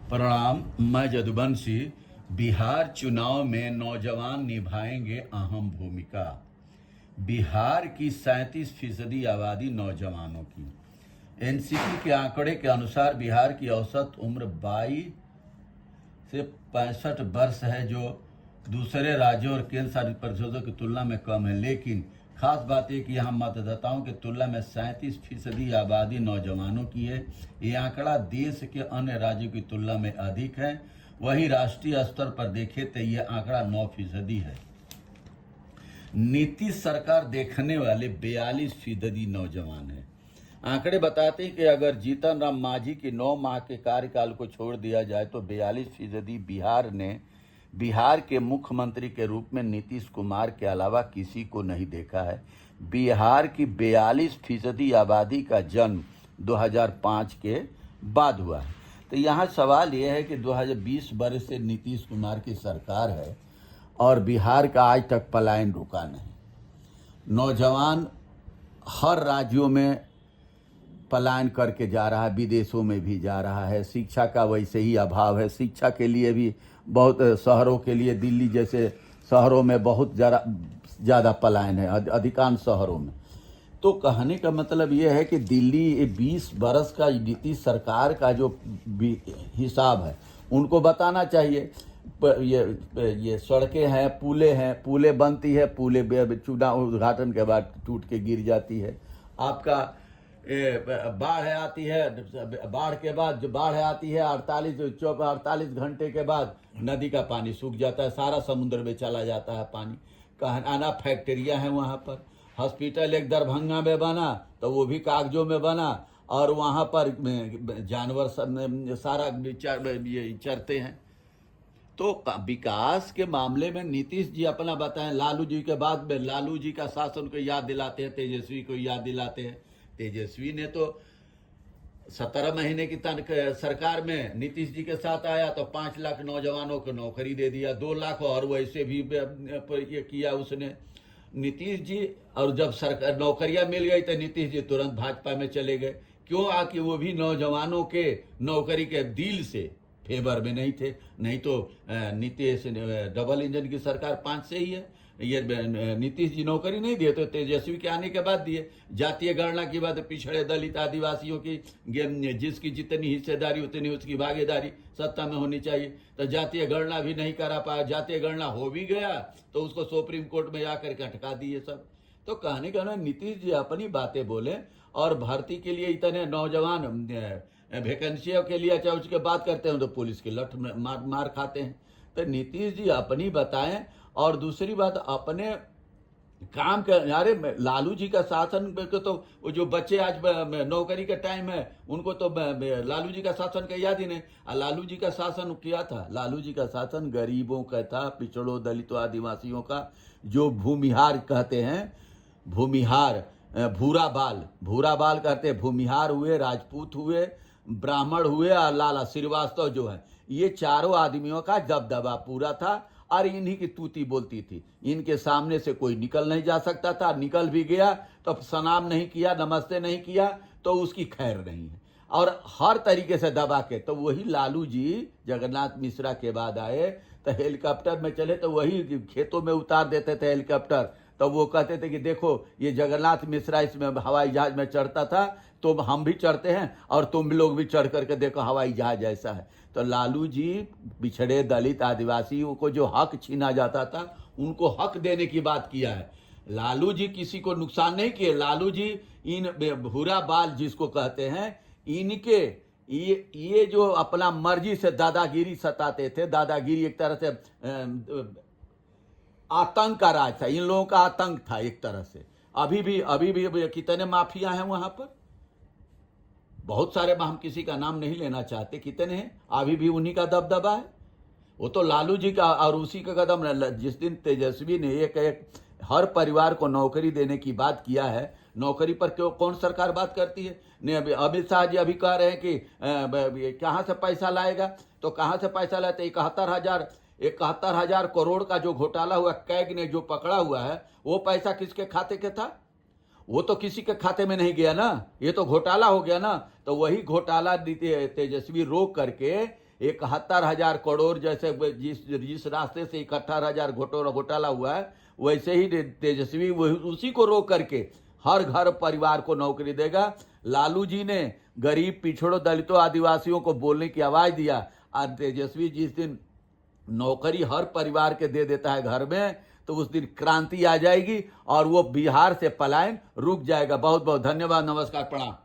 प्रणाम। मैं जदुवंशी। बिहार चुनाव में नौजवान निभाएंगे अहम भूमिका। बिहार की 37% आबादी नौजवानों की। एनसीपी के आंकड़े के अनुसार बिहार की औसत उम्र 22 से 65 वर्ष है, जो दूसरे राज्यों और केंद्र शासित प्रदेशों की तुलना में कम है। लेकिन खास बात यह कि यहाँ मतदाताओं की तुलना में 37% आबादी नौजवानों की है। ये आंकड़ा देश के अन्य राज्यों की तुलना में अधिक है। वहीं राष्ट्रीय स्तर पर देखें तो ये आंकड़ा 9% है। नीतीश सरकार देखने वाले 42% नौजवान है। आंकड़े बताते हैं कि अगर जीतन राम मांझी की 9 माह के कार्यकाल को छोड़ दिया जाए तो 42% बिहार के मुख्यमंत्री के रूप में नीतीश कुमार के अलावा किसी को नहीं देखा है। बिहार की 42% आबादी का जन्म 2005 के बाद हुआ है। तो यहाँ सवाल यह है कि 2020 वर्ष से नीतीश कुमार की सरकार है और बिहार का आज तक पलायन रुका नहीं। नौजवान हर राज्यों में पलायन करके जा रहा है, विदेशों में भी जा रहा है। शिक्षा का वैसे ही अभाव है। शिक्षा के लिए भी बहुत शहरों के लिए दिल्ली जैसे शहरों में बहुत ज़्यादा पलायन है, अधिकांश शहरों में। तो कहने का मतलब यह है कि दिल्ली 20 बरस का नीतीश सरकार का जो हिसाब है उनको बताना चाहिए। ये सड़कें हैं, पुले बनती है, पुले चुनाव उद्घाटन के बाद टूट के गिर जाती है। आपका बाढ़ आती है, बाढ़ के बाद जो बाढ़ आती है 48 घंटे के बाद नदी का पानी सूख जाता है, सारा समुद्र में चला जाता है पानी। कहना फैक्ट्रियाँ हैं वहाँ पर। हॉस्पिटल एक दरभंगा में बना तो वो भी कागजों में बना, और वहाँ पर जानवर सब सारा चरते हैं। तो विकास के मामले में नीतीश जी अपना बताएं। लालू जी के बाद में लालू जी का शासन को याद दिलाते हैं, तेजस्वी को याद दिलाते हैं। तेजस्वी ने तो 17 महीने की सरकार में नीतीश जी के साथ आया तो 5 लाख नौजवानों को नौकरी दे दिया, 2 लाख और वैसे भी ये किया उसने नीतीश जी। और जब सरकार नौकरियां मिल गई तो नीतीश जी तुरंत भाजपा में चले गए। क्यों? आके वो भी नौजवानों के नौकरी के दिल से फेवर में नहीं थे। नहीं तो नीतीश डबल इंजन की सरकार 5 से ही है। ये नीतीश जी नौकरी नहीं दिए तो तेजस्वी के आने के बाद दिए। जातीय गणना की बात, पिछड़े दलित आदिवासियों की जिसकी जितनी हिस्सेदारी उतनी उसकी भागीदारी सत्ता में होनी चाहिए। तो जातीय गणना भी नहीं करा पाया। जातीय गणना हो भी गया तो उसको सुप्रीम कोर्ट में जाकर के अटका दिए सब। तो कहने का ना, नीतीश जी अपनी बातें बोले और भर्ती के लिए इतने नौजवान वैकेंसियों के लिए चाहे उसके बात करते हैं तो पुलिस की लठ मार खाते हैं। तो नीतीश जी अपनी बताएं। और दूसरी बात, अपने काम के यारे लालू जी का शासन को तो वो जो बच्चे आज नौकरी का टाइम है उनको तो लालू जी का शासन का याद ही नहीं। लालू जी का शासन किया था, लालू जी का शासन गरीबों का था, पिछड़ों दलितों आदिवासियों का। जो भूमिहार कहते हैं, भूमिहार भूरा बाल कहते हैं। भूमिहार हुए, राजपूत हुए, ब्राह्मण हुए और लाला श्रीवास्तव जो है, ये चारों आदमियों का दबदबा पूरा था और इन्हीं की तूती बोलती थी। इनके सामने से कोई निकल नहीं जा सकता था। निकल भी गया तो सलाम नहीं किया, नमस्ते नहीं किया तो उसकी खैर नहीं है। और हर तरीके से दबा के तो वही लालू जी जगन्नाथ मिश्रा के बाद आए तो हेलीकॉप्टर में चले तो वही खेतों में उतार देते थे हेलीकॉप्टर। तो वो कहते थे कि देखो ये जगन्नाथ मिश्रा इसमें हवाई जहाज में चढ़ता था तो हम भी चढ़ते हैं और तुम लोग भी चढ़ करके देखो हवाई जहाज जैसा है। तो लालू जी पिछड़े दलित आदिवासियों को जो हक छीना जाता था उनको हक देने की बात किया है। लालू जी किसी को नुकसान नहीं किए। लालू जी इन भूरा बाल जिसको कहते हैं, इनके ये जो अपना मर्जी से दादागिरी सताते थे। दादागिरी एक तरह से आतंक का राज था, इन लोगों का आतंक था एक तरह से। अभी भी कितने माफिया हैं वहां पर, बहुत सारे, हम किसी का नाम नहीं लेना चाहते, कितने हैं, अभी भी उन्हीं का दबदबा है। वो तो लालू जी का और उसी का कदम। जिस दिन तेजस्वी ने एक हर परिवार को नौकरी देने की बात किया है, नौकरी पर क्यों कौन सरकार बात करती है? नहीं, अमित शाह जी अभी कह रहे हैं कि कहाँ से पैसा लाएगा, तो कहाँ से पैसा लाते? 71,000 करोड़ का जो घोटाला हुआ, कैग ने जो पकड़ा हुआ है, वो पैसा किसके खाते के था? वो तो किसी के खाते में नहीं गया ना, ये तो घोटाला हो गया ना। तो वही घोटाला तेजस्वी रोक करके 71,000 करोड़ जैसे जिस रास्ते से 71,000 घोटाला हुआ है, वैसे ही तेजस्वी उसी को रोक करके हर घर परिवार को नौकरी देगा। लालू जी ने गरीब, पिछड़ों, दलितों, आदिवासियों को बोलने की आवाज दिया, और तेजस्वी जिस दिन नौकरी हर परिवार के दे देता है घर में, तो उस दिन क्रांति आ जाएगी और वो बिहार से पलायन रुक जाएगा। बहुत बहुत धन्यवाद, नमस्कार, प्रणाम।